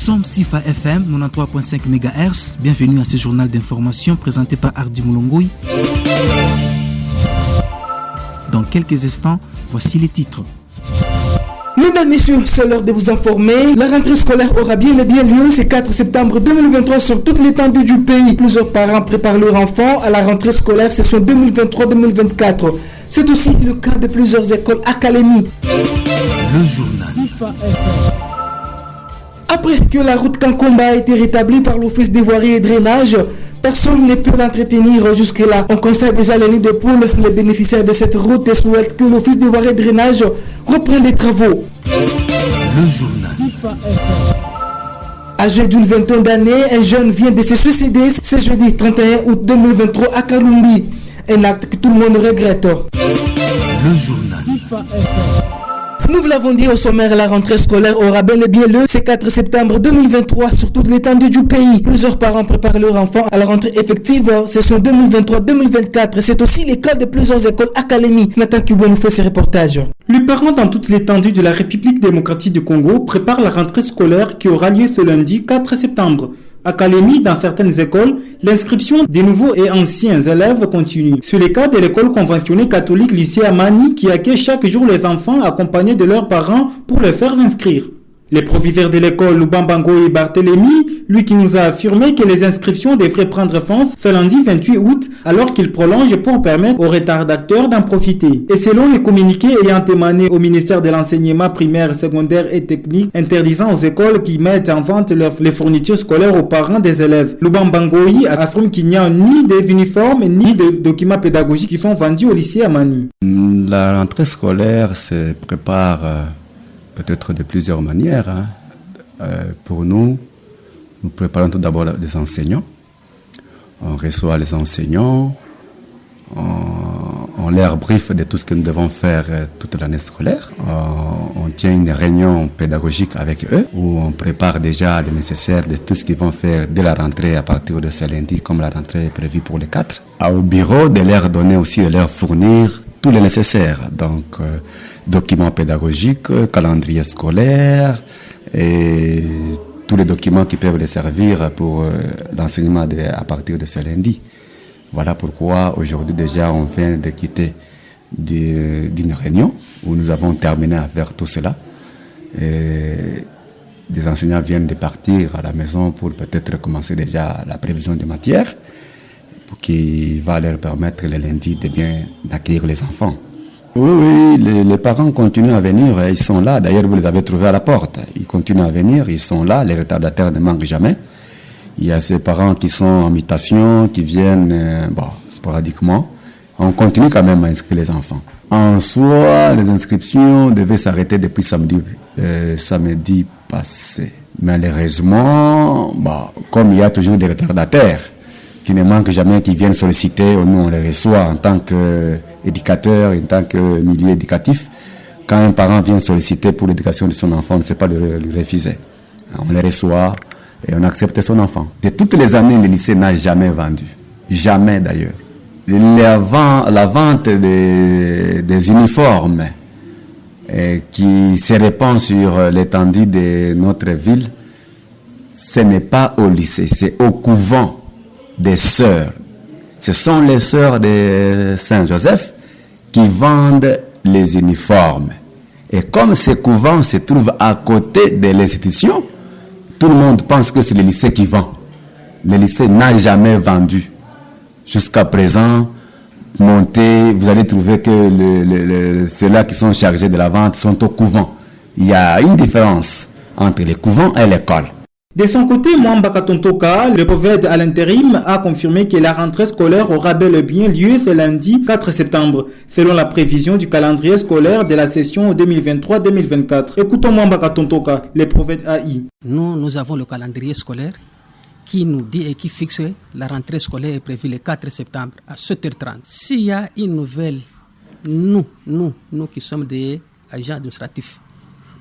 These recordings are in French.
sommes Sifa FM 93.5 MHz. Bienvenue à ce journal d'information présenté par Hardy Moulongoui. Dans quelques instants, voici les titres. Mesdames, Messieurs, c'est l'heure de vous informer. La rentrée scolaire aura bien et bien lieu ce 4 septembre 2023 sur toute l'étendue du pays. Plusieurs parents préparent leurs enfants à la rentrée scolaire session 2023-2024. C'est aussi le cas de plusieurs écoles académiques. Le journal. Après que la route Kankomba a été rétablie par l'Office des voiries et drainage, personne ne peut l'entretenir jusque-là. On constate déjà les nids de poules. Les bénéficiaires de cette route souhaitent que l'Office des voiries et drainage reprenne les travaux. Le journal. Âgé d'une vingtaine d'années, un jeune vient de se suicider ce jeudi 31 août 2023 à Kalumbi. Un acte que tout le monde regrette. Le journal. Nous vous l'avons dit au sommaire, la rentrée scolaire aura bel et bien lieu ce 4 septembre 2023 sur toute l'étendue du pays. Plusieurs parents préparent leurs enfants à la rentrée effective session 2023-2024. C'est aussi le cas de plusieurs écoles académiques. Nathan Kubo nous fait ce reportage. Les parents dans toute l'étendue de la République démocratique du Congo préparent la rentrée scolaire qui aura lieu ce lundi 4 septembre. À Kalemi, dans certaines écoles, l'inscription des nouveaux et anciens élèves continue. C'est le cas de l'école conventionnée catholique lycée Amani qui accueille chaque jour les enfants accompagnés de leurs parents pour les faire inscrire. Le proviseur de l'école, Lubambango et Barthélémy, lui qui nous a affirmé que les inscriptions devraient prendre fin ce lundi 28 août, alors qu'il prolonge pour permettre aux retardataires d'en profiter. Et selon les communiqués ayant émané au ministère de l'enseignement primaire, secondaire et technique, interdisant aux écoles qui mettent en vente les fournitures scolaires aux parents des élèves, Lubambango affirme qu'il n'y a ni des uniformes ni de documents pédagogiques qui sont vendus au lycée Amani. La rentrée scolaire se prépare peut-être de plusieurs manières. Pour nous préparons tout d'abord les enseignants. On reçoit les enseignants, on leur brief de tout ce que nous devons faire toute l'année scolaire. On tient une réunion pédagogique avec eux où on prépare déjà le nécessaire de tout ce qu'ils vont faire dès la rentrée à partir de ce lundi, comme la rentrée est prévue pour les 4. Au bureau, de leur donner aussi, de leur fournir tout le nécessaire. Donc, documents pédagogiques, calendrier scolaire et tous les documents qui peuvent les servir pour l'enseignement à partir de ce lundi. Voilà pourquoi aujourd'hui déjà on vient de quitter d'une réunion où nous avons terminé à faire tout cela. Et des enseignants viennent de partir à la maison pour peut-être commencer déjà la prévision des matières pour qui va leur permettre le lundi de bien accueillir les enfants. Oui, les parents continuent à venir, ils sont là. D'ailleurs, vous les avez trouvés à la porte. Ils continuent à venir, ils sont là, les retardataires ne manquent jamais. Il y a ces parents qui sont en mutation, qui viennent sporadiquement. On continue quand même à inscrire les enfants. En soi, les inscriptions devaient s'arrêter depuis samedi passé. Malheureusement, comme il y a toujours des retardataires qui ne manquent jamais, qui viennent solliciter, nous on les reçoit en tant qu'éducateur, en tant que milieu éducatif. Quand un parent vient solliciter pour l'éducation de son enfant, on ne sait pas lui refuser. On les reçoit et on accepte son enfant. De toutes les années, le lycée n'a jamais vendu. Jamais d'ailleurs. La vente des uniformes qui se répand sur l'étendue de notre ville, ce n'est pas au lycée, c'est au couvent des sœurs. Ce sont les sœurs de Saint-Joseph qui vendent les uniformes. Et comme ce couvent se trouve à côté de l'institution, tout le monde pense que c'est le lycée qui vend. Le lycée n'a jamais vendu. Jusqu'à présent, montez, vous allez trouver que ceux-là qui sont chargés de la vente sont au couvent. Il y a une différence entre les couvents et l'école. De son côté, Mwamba Katontoka, le prophète à l'intérim, a confirmé que la rentrée scolaire aura bel et bien lieu ce lundi 4 septembre, selon la prévision du calendrier scolaire de la session 2023-2024. Écoutons Mwamba Katontoka, le prophète AI. Nous avons le calendrier scolaire qui nous dit et qui fixe la rentrée scolaire est prévue le 4 septembre à 7h30. S'il y a une nouvelle, nous qui sommes des agents administratifs,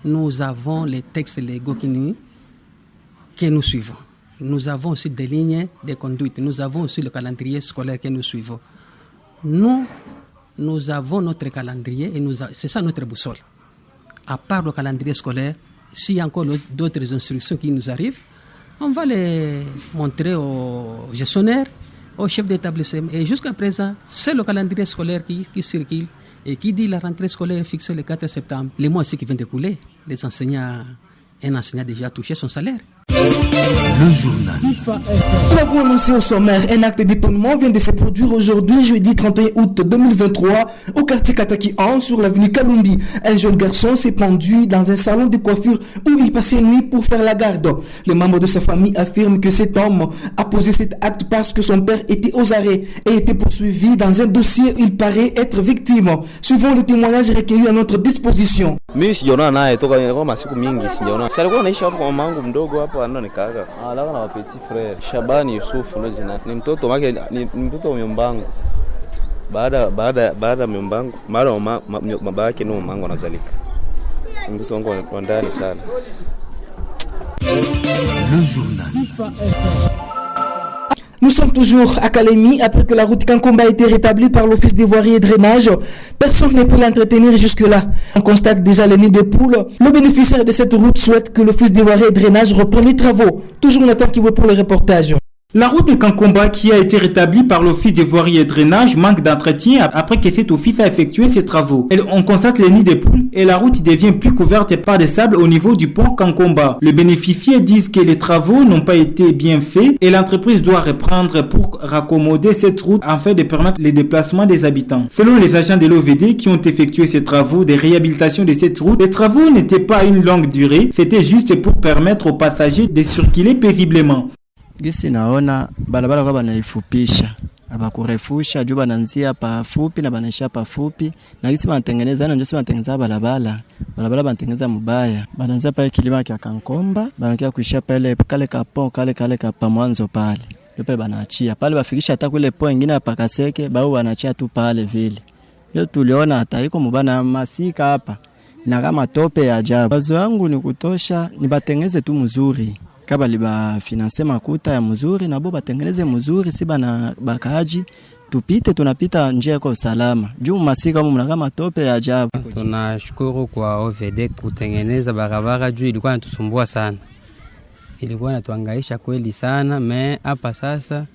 nous avons les textes légaux que nous suivons. Nous avons aussi des lignes de conduite. Nous avons aussi le calendrier scolaire que nous suivons. Nous avons notre calendrier et c'est ça notre boussole. À part le calendrier scolaire, s'il y a encore d'autres instructions qui nous arrivent, on va les montrer aux gestionnaires, aux chefs d'établissement. Et jusqu'à présent, c'est le calendrier scolaire qui circule et qui dit la rentrée scolaire est fixée le 4 septembre. Les mois qui viennent d'écouler, un enseignant a déjà touché son salaire. Le journal. Nous avons annoncé au sommaire, un acte d'étonnement vient de se produire aujourd'hui, jeudi 31 août 2023, au quartier Kataki 1, sur l'avenue Kalumbi. Un jeune garçon s'est pendu dans un salon de coiffure où il passait nuit pour faire la garde. Les membres de sa famille affirment que cet homme a posé cet acte parce que son père était aux arrêts et était poursuivi dans un dossier où il paraît être victime. Suivant le témoignage recueilli à notre disposition. Alaka na petit frère Shabani Yusuf ndo jina. Ni mtoto wake, ni mtoto wa myombangu. Baada myombangu, mara baba yake ndio myombangu anazalika. Ni mtoto wangu wa ndani sana. Le journal. Nous sommes toujours à Kalemi après que la route Kankomba a été rétablie par l'Office des voiries et drainage. Personne n'est pu l'entretenir jusque-là. On constate déjà les nids de poules. Le bénéficiaire de cette route souhaite que l'Office des voiries et drainage reprenne les travaux. Toujours Nathan Kiwe pour le reportage. La route de Kankomba qui a été rétablie par l'Office des voiries et drainage manque d'entretien après que cet office a effectué ses travaux. Et on constate les nids de poules et la route devient plus couverte par des sables au niveau du pont Kankomba. Les bénéficiaires disent que les travaux n'ont pas été bien faits et l'entreprise doit reprendre pour raccommoder cette route afin de permettre le déplacement des habitants. Selon les agents de l'OVD qui ont effectué ces travaux de réhabilitation de cette route, les travaux n'étaient pas une longue durée, c'était juste pour permettre aux passagers de circuler paisiblement. Gisi naona barabara kwa banaifupisha abakurefusha juu bananzia pa fupi na banaisha pa fupi na gisi banatengeneza ndio sisi banatengeneza barabara banatengeneza mbaya bananzia pa kilima cha Kankomba banakia kuisha pale kale kapa mwanzo pale ndio banaachia pale bafikisha hata kule po nyingine pa Kaseke bao wanaachia tu pale vile leo tuliona hata iko mbana masika hapa na kama tope ya ajabu. Wazo wangu ni kutosha ni batengeneze tu mzuri kaba liba finance makuta ya mzuri na bo batengeneze mzuri si bana bakaji tupite tunapita njia kwa usalama juu masika mna kama tope ya ajabu. Tunashukuru kwa OVD kutengeneza barabara juu ilikuwa inatusumbua sana, ilikuwa inatuhangaisha kweli sana. Hapa sasa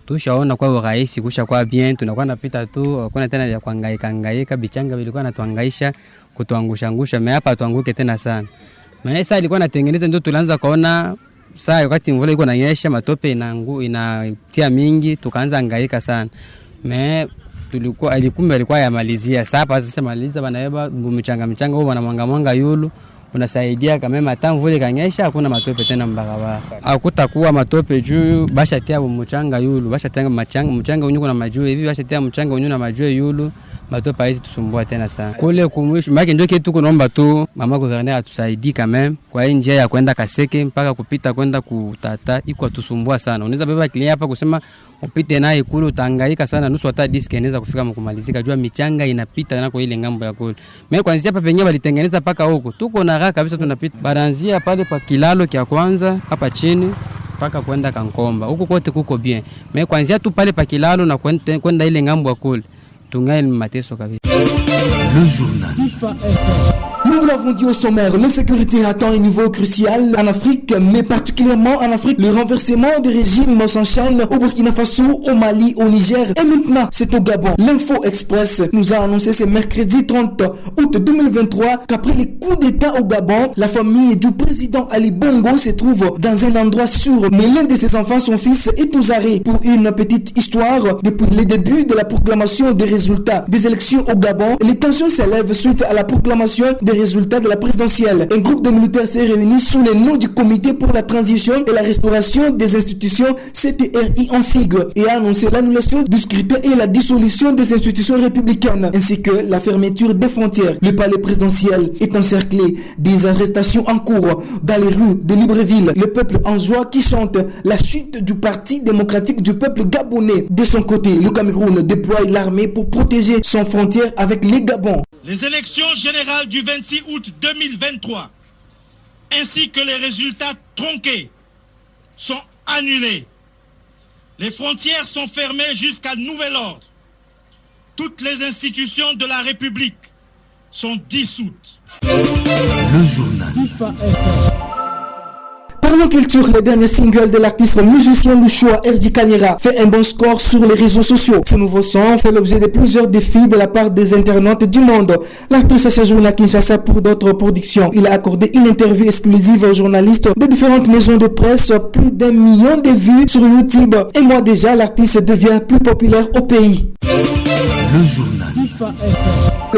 tushaona kwa urahisi kusha kwa bien, tunakuwa napita tu hakuna tena ya kuhangaika bichanga vilikuwa inatuhangaisha kutuangusha hapa tuanguke tena sana. Sasa ilikuwa natengeneza ndio tulianza kuona saa wakati mvula iko inanyesha matope inatia mingi tukaanza hangaika sana. Alikuwa yamalizia sasa maliza banaiba mchanga huo wanamwanga yulu unasaidia kama hata mvula ikanyesha hakuna matope tena mbarabara. Hakutakuwa matope juu bashatia mchanga yulu bashatia mchanga unyuko na majue hivi bashatia mchanga unyuko na majue yulu matope hizi tusumbua tena sana. Kule kumwisho maki ndio kitu kunaomba tu mama gouverneur atusaidie kama kwa hii njia ya kwenda Kaseke mpaka kupita kwenda kutata iko tusumbua sana. Unaweza beba client hapa kusema upite naye kule utahangaika sana nusu hata disk inaweza kufika mkumalizika jua michanga inapita na kwa ile ngambo ya kule. Kwanza hapa penyewe walitengeneza paka huko. Tuko na haraka kabisa tunapita. Baranzia pale pa kilalo kia kwanza hapa chini mpaka kwenda Kankomba. Huko kote kuko bien. Kwanza tu pale pa kilalo na kwenda ile ngambo ya kule. Tungai mateso kabisa. Le journal. Nous l'avons dit au sommaire, l'insécurité atteint un niveau crucial en Afrique, mais particulièrement en Afrique. Le renversement des régimes s'enchaîne au Burkina Faso, au Mali, au Niger et maintenant c'est au Gabon. L'Info Express nous a annoncé ce mercredi 30 août 2023 qu'après les coups d'état au Gabon, la famille du président Ali Bongo se trouve dans un endroit sûr. Mais l'un de ses enfants, son fils, est aux arrêts. Pour une petite histoire, depuis le début de la proclamation des résultats des élections au Gabon, les tensions s'élèvent suite à la proclamation des résultats de la présidentielle. Un groupe de militaires s'est réuni sous le nom du Comité pour la transition et la restauration des institutions CTRI en sigle et a annoncé l'annulation du scrutin et la dissolution des institutions républicaines ainsi que la fermeture des frontières. Le palais présidentiel est encerclé, des arrestations en cours dans les rues de Libreville. Le peuple en joie qui chante la chute du Parti démocratique du peuple gabonais. De son côté, le Cameroun déploie l'armée pour protéger son frontière avec les Gabons. Les élections générales du 26 août 2023 ainsi que les résultats tronqués sont annulés. Les frontières sont fermées jusqu'à nouvel ordre. Toutes les institutions de la République sont dissoutes. Le journal. Parlons culture, le dernier single de l'artiste musicien Louchoua Erdi Kanira fait un bon score sur les réseaux sociaux. Ce nouveau son fait l'objet de plusieurs défis de la part des internautes du monde. L'artiste séjourne à Kinshasa pour d'autres productions. Il a accordé une interview exclusive aux journalistes de différentes maisons de presse, plus d'1 million de vues sur YouTube. Et moi déjà, l'artiste devient plus populaire au pays. Le journal.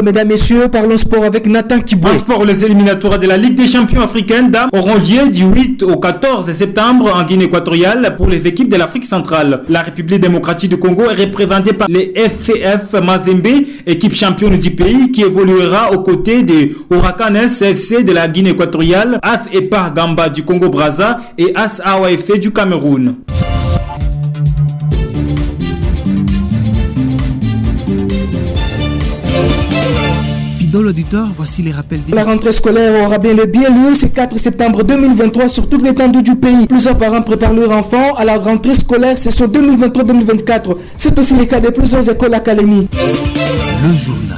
Mesdames, Messieurs, parlons sport avec Nathan Kiboué. En sport, les éliminatoires de la Ligue des champions africaine dames auront lieu du 8 au 14 septembre en Guinée équatoriale pour les équipes de l'Afrique centrale. La République démocratique du Congo est représentée par les FCF Mazembe, équipe championne du pays qui évoluera aux côtés des Hurricanes FC de la Guinée équatoriale, AS EPA Gamba du Congo-Brazza et AS AOF du Cameroun. L'auditeur, voici les rappels. La rentrée scolaire aura bien lieu ce 4 septembre 2023 sur toute l'étendue du pays. Plusieurs parents préparent leurs enfants à la rentrée scolaire session 2023-2024. C'est aussi le cas de plusieurs écoles académies. Le journal.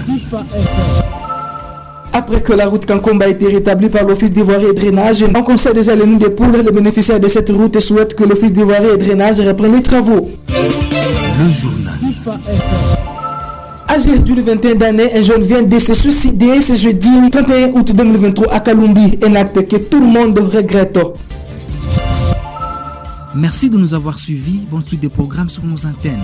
Après que la route Kankomba a été rétablie par l'Office d'ivoire et drainage, on constate déjà les noms des poules. Les bénéficiaires de cette route souhaitent que l'Office d'ivoire et drainage reprenne les travaux. Le journal. Âgé d'une 21 d'années, un jeune vient de se suicider ce jeudi 31 août 2023 à Kalumbi, un acte que tout le monde regrette. Merci de nous avoir suivis. Bonne suite des programmes sur nos antennes.